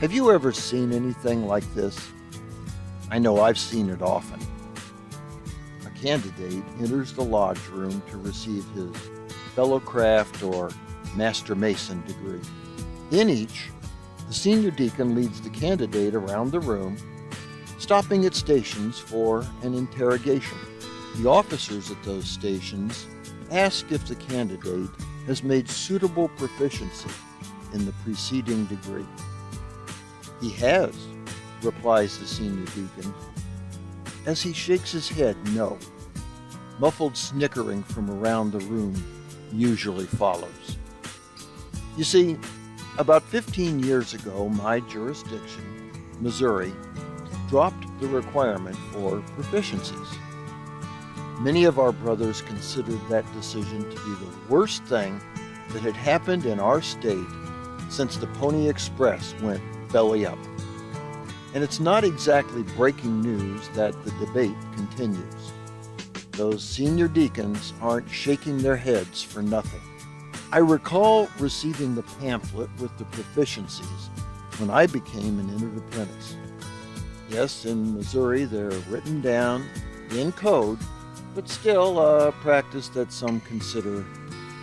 Have you ever seen anything like this? I know I've seen it often. A candidate enters the lodge room to receive his fellow craft or Master Mason degree. In each, the senior deacon leads the candidate around the room, stopping at stations for an interrogation. The officers at those stations ask if the candidate has made suitable proficiency in the preceding degree. He has, replies the senior deacon, as he shakes his head no. Muffled snickering from around the room usually follows. You see, about 15 years ago, my jurisdiction, Missouri, dropped the requirement for proficiencies. Many of our brothers considered that decision to be the worst thing that had happened in our state since the Pony Express went belly up. And it's not exactly breaking news that the debate continues. Those senior deacons aren't shaking their heads for nothing. I recall receiving the pamphlet with the proficiencies when I became an entered apprentice. Yes, in Missouri they're written down in code, but still a practice that some consider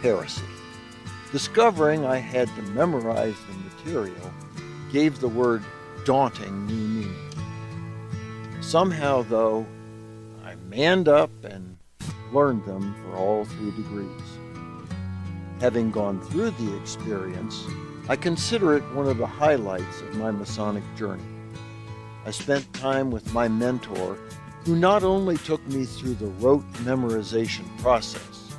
heresy. Discovering I had to memorize the material gave the word daunting new meaning. Somehow, though, I manned up and learned them for all 3 degrees. Having gone through the experience, I consider it one of the highlights of my Masonic journey. I spent time with my mentor, who not only took me through the rote memorization process,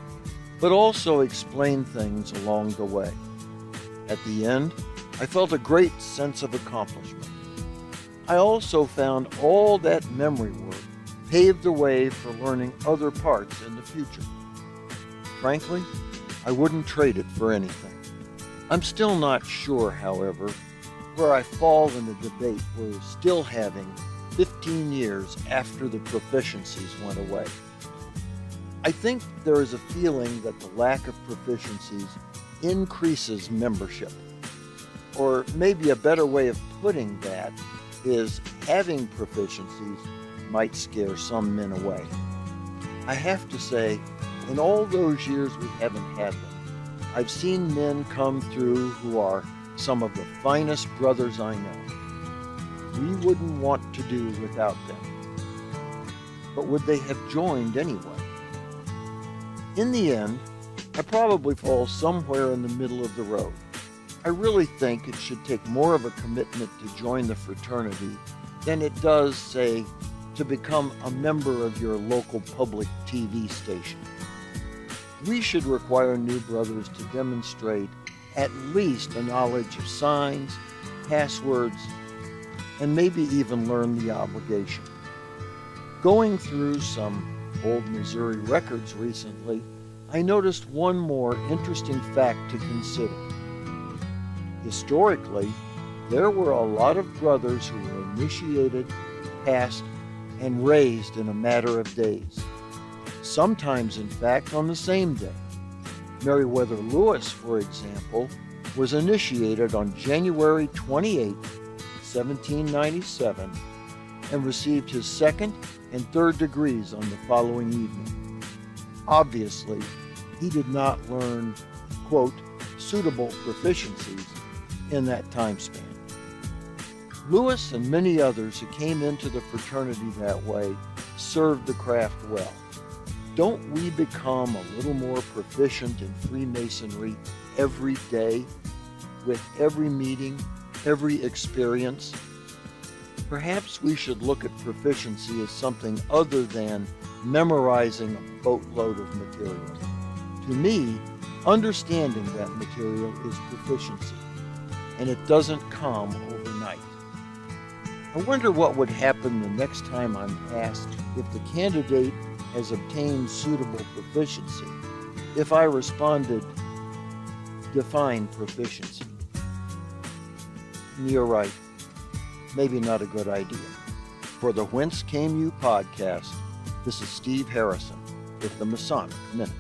but also explained things along the way. At the end, I felt a great sense of accomplishment. I also found all that memory work paved the way for learning other parts in the future. Frankly, I wouldn't trade it for anything. I'm still not sure, however, where I fall in the debate we're still having 15 years after the proficiencies went away. I think there is a feeling that the lack of proficiencies increases membership. Or maybe a better way of putting that is having proficiencies might scare some men away. I have to say, in all those years we haven't had them, I've seen men come through who are some of the finest brothers I know. We wouldn't want to do without them. But would they have joined anyway? In the end, I probably fall somewhere in the middle of the road. I really think it should take more of a commitment to join the fraternity than it does, say, to become a member of your local public TV station. We should require new brothers to demonstrate at least a knowledge of signs, passwords, and maybe even learn the obligation. Going through some old Missouri records recently, I noticed one more interesting fact to consider. Historically, there were a lot of brothers who were initiated, passed, and raised in a matter of days. Sometimes, in fact, on the same day. Meriwether Lewis, for example, was initiated on January 28, 1797, and received his 2nd and 3rd degrees on the following evening. Obviously, he did not learn, quote, suitable proficiencies in that time span. Lewis and many others who came into the fraternity that way served the craft well. Don't we become a little more proficient in Freemasonry every day, with every meeting, every experience? Perhaps we should look at proficiency as something other than memorizing a boatload of material. To me, understanding that material is proficiency, and it doesn't come overnight. I wonder what would happen the next time I'm asked if the candidate has obtained suitable proficiency if I responded, define proficiency. And you're right, maybe not a good idea. For the Whence Came You podcast, this is Steve Harrison with the Masonic Minute.